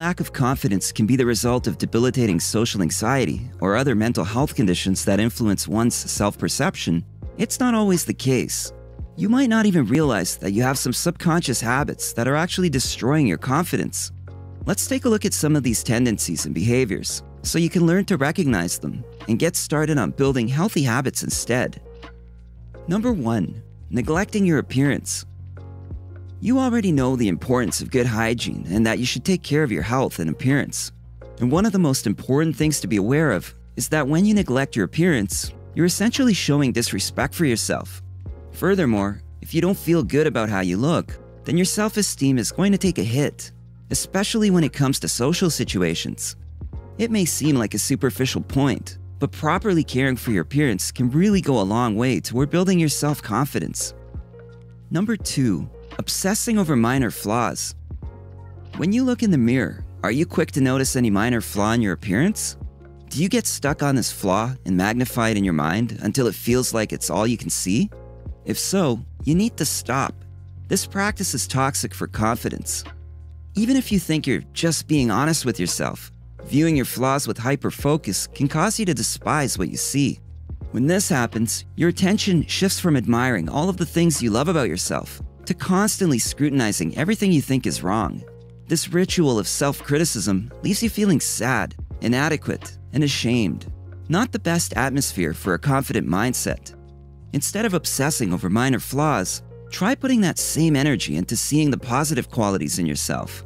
Lack of confidence can be the result of debilitating social anxiety or other mental health conditions that influence one's self-perception, it's not always the case. You might not even realize that you have some subconscious habits that are actually destroying your confidence. Let's take a look at some of these tendencies and behaviors so you can learn to recognize them and get started on building healthy habits instead. Number 1. Neglecting your appearance. You already know the importance of good hygiene and that you should take care of your health and appearance. And one of the most important things to be aware of is that when you neglect your appearance, you're essentially showing disrespect for yourself. Furthermore, if you don't feel good about how you look, then your self-esteem is going to take a hit, especially when it comes to social situations. It may seem like a superficial point, but properly caring for your appearance can really go a long way toward building your self-confidence. Number 2. Obsessing over minor flaws. When you look in the mirror, are you quick to notice any minor flaw in your appearance? Do you get stuck on this flaw and magnify it in your mind until it feels like it's all you can see? If so, you need to stop. This practice is toxic for confidence. Even if you think you're just being honest with yourself, viewing your flaws with hyper-focus can cause you to despise what you see. When this happens, your attention shifts from admiring all of the things you love about yourself to constantly scrutinizing everything you think is wrong. This ritual of self-criticism leaves you feeling sad, inadequate, and ashamed. Not the best atmosphere for a confident mindset. Instead of obsessing over minor flaws, try putting that same energy into seeing the positive qualities in yourself.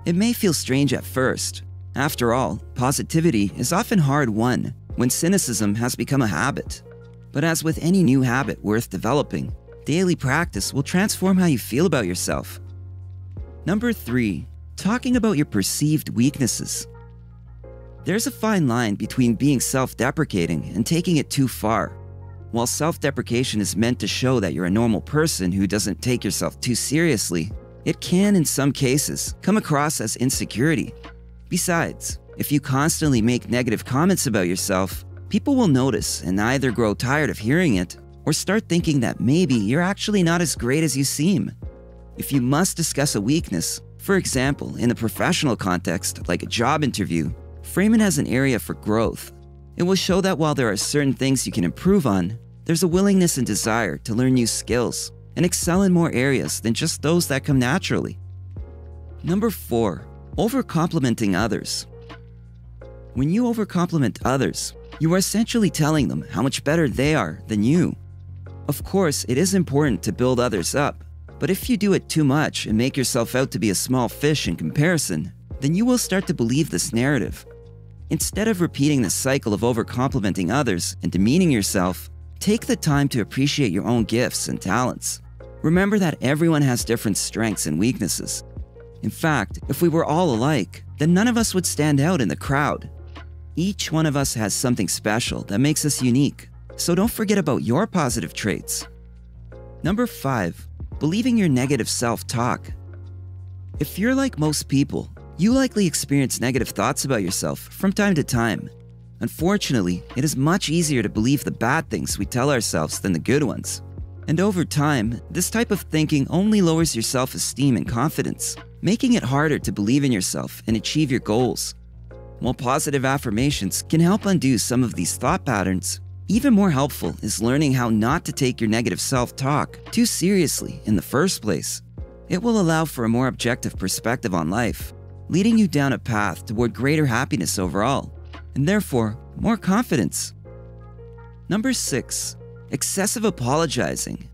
It may feel strange at first. After all, positivity is often hard won when cynicism has become a habit. But as with any new habit worth developing, daily practice will transform how you feel about yourself. Number 3. Talking about your perceived weaknesses. There's a fine line between being self-deprecating and taking it too far. While self-deprecation is meant to show that you're a normal person who doesn't take yourself too seriously, it can, in some cases, come across as insecurity. Besides, if you constantly make negative comments about yourself, people will notice and either grow tired of hearing it or start thinking that maybe you're actually not as great as you seem. If you must discuss a weakness, for example, in a professional context like a job interview, frame it as an area for growth. It will show that while there are certain things you can improve on, there's a willingness and desire to learn new skills and excel in more areas than just those that come naturally. Number 4. Over-complimenting others. When you over-compliment others, you are essentially telling them how much better they are than you. Of course, it is important to build others up, but if you do it too much and make yourself out to be a small fish in comparison, then you will start to believe this narrative. Instead of repeating the cycle of over-complimenting others and demeaning yourself, take the time to appreciate your own gifts and talents. Remember that everyone has different strengths and weaknesses. In fact, if we were all alike, then none of us would stand out in the crowd. Each one of us has something special that makes us unique, so don't forget about your positive traits. Number 5. Believing your negative self-talk. If you're like most people, you likely experience negative thoughts about yourself from time to time. Unfortunately, it is much easier to believe the bad things we tell ourselves than the good ones. And over time, this type of thinking only lowers your self-esteem and confidence, making it harder to believe in yourself and achieve your goals. While positive affirmations can help undo some of these thought patterns, even more helpful is learning how not to take your negative self-talk too seriously in the first place. It will allow for a more objective perspective on life, leading you down a path toward greater happiness overall, and therefore more confidence. Number 6. Excessive apologizing.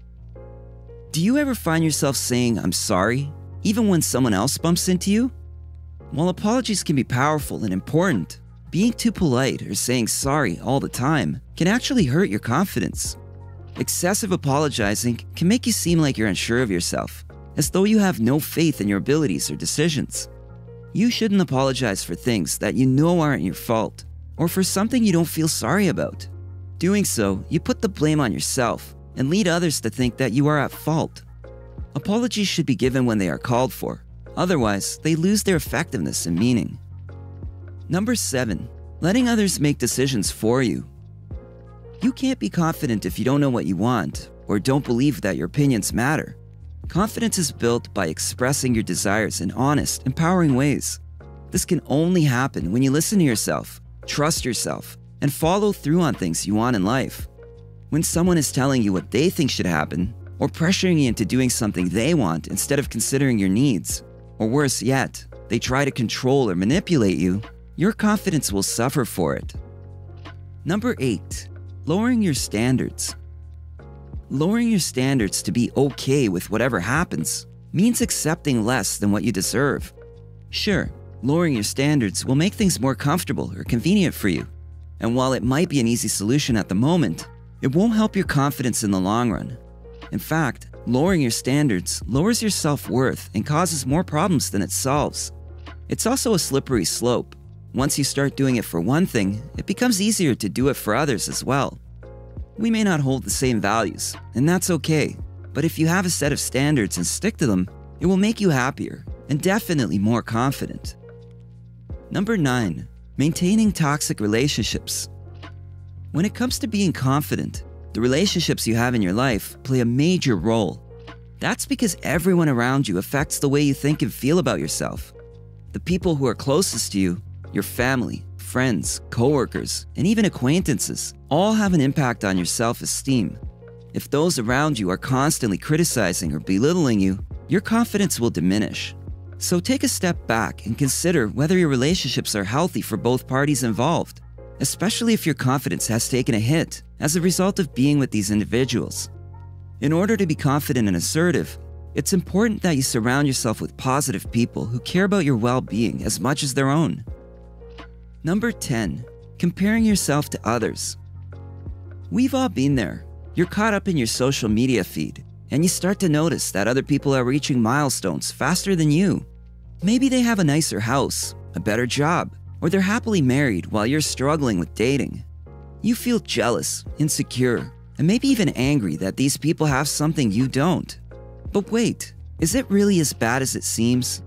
Do you ever find yourself saying, "I'm sorry," even when someone else bumps into you? While apologies can be powerful and important, being too polite or saying sorry all the time can actually hurt your confidence. Excessive apologizing can make you seem like you're unsure of yourself, as though you have no faith in your abilities or decisions. You shouldn't apologize for things that you know aren't your fault, or for something you don't feel sorry about. Doing so, you put the blame on yourself and lead others to think that you are at fault. Apologies should be given when they are called for, otherwise they lose their effectiveness and meaning. Number 7. Letting others make decisions for you. You can't be confident if you don't know what you want, or don't believe that your opinions matter. Confidence is built by expressing your desires in honest, empowering ways. This can only happen when you listen to yourself, trust yourself, and follow through on things you want in life. When someone is telling you what they think should happen, or pressuring you into doing something they want instead of considering your needs, or worse yet, they try to control or manipulate you, your confidence will suffer for it. Number 8. Lowering your standards. Lowering your standards to be okay with whatever happens means accepting less than what you deserve. Sure, lowering your standards will make things more comfortable or convenient for you, and while it might be an easy solution at the moment, it won't help your confidence in the long run. In fact, lowering your standards lowers your self-worth and causes more problems than it solves. It's also a slippery slope. Once you start doing it for one thing, it becomes easier to do it for others as well. We may not hold the same values, and that's okay. But if you have a set of standards and stick to them, it will make you happier and definitely more confident. Number 9. Maintaining toxic relationships. When it comes to being confident, the relationships you have in your life play a major role. That's because everyone around you affects the way you think and feel about yourself. The people who are closest to you, your family, friends, coworkers, and even acquaintances all have an impact on your self-esteem. If those around you are constantly criticizing or belittling you, your confidence will diminish. So take a step back and consider whether your relationships are healthy for both parties involved, especially if your confidence has taken a hit as a result of being with these individuals. In order to be confident and assertive, it's important that you surround yourself with positive people who care about your well-being as much as their own. Number 10. Comparing yourself to others. We've all been there. You're caught up in your social media feed, and you start to notice that other people are reaching milestones faster than you. Maybe they have a nicer house, a better job, or they're happily married while you're struggling with dating. You feel jealous, insecure, and maybe even angry that these people have something you don't. But wait, is it really as bad as it seems?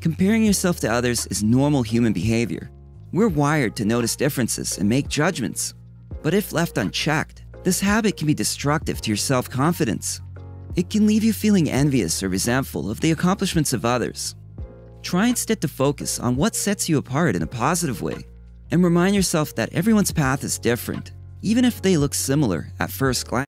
Comparing yourself to others is normal human behavior. We're wired to notice differences and make judgments. But if left unchecked, this habit can be destructive to your self-confidence. It can leave you feeling envious or resentful of the accomplishments of others. Try instead to focus on what sets you apart in a positive way, and remind yourself that everyone's path is different, even if they look similar at first glance.